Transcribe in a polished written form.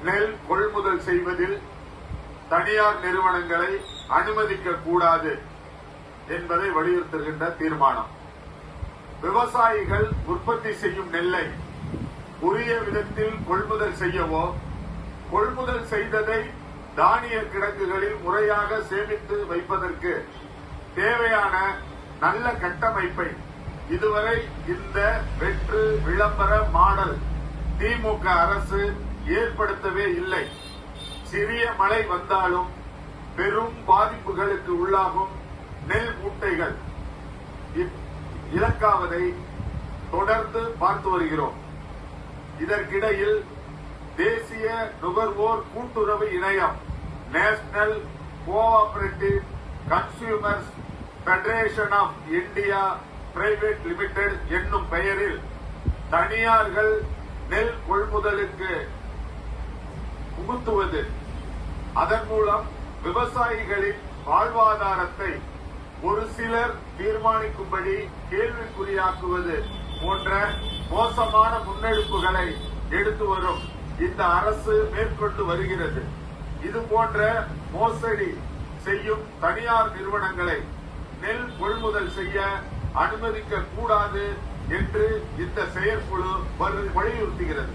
நெல் கொள்முதல் செய்வதில் தனியார் நிறுவனங்களை அனுமதிக்க கூடாது என்பதை வலியுறுத்துகின்ற தீர்மானம். விவசாயிகள் உற்பத்தி செய்யும் நெல்லை உரிய விதத்தில் கொள்முதல் செய்யவோ, கொள்முதல் செய்ததை தானிய கிடங்குகளில் முறையாக சேமித்து வைப்பதற்கு தேவையான நல்ல கட்டமைப்பை இதுவரை இந்த வெற்று விளம்பர மாடல் திமுக அரசு ஏற்படுத்தவே இல்லை. சிறிய மழை வந்தாலும் பெரும் பாதிப்புகளுக்கு உள்ளாகும் நெல் மூட்டைகள் இழக்காவதை தொடர்ந்து பார்த்து வருகிறோம். இதற்கிடையில் தேசிய நுகர்வோர் கூட்டுறவு இணையம் national cooperative consumers federation of India private limited என்னும் பெயரில் தனியார்கள் நெல் கொள்முதலுக்கு புகுத்துவது, அதன் மூலம் விவசாயிகளின் வாழ்வாதாரத்தை ஒரு சிலர் தீர்மானிக்கும்படி கேள்விக்குறியாக்குவது போன்ற மோசமான முன்னெடுப்புகளை எடுத்து வரும் இந்த அரசு மேற்கொண்டு வருகிறது. இது போன்ற மோசடி செய்யும் தனியார் நிறுவனங்களை நெல் கொள்முதல் செய்ய அனுமதிக்க கூடாது என்று இந்த செயற்குழு வலியுறுத்துகிறது.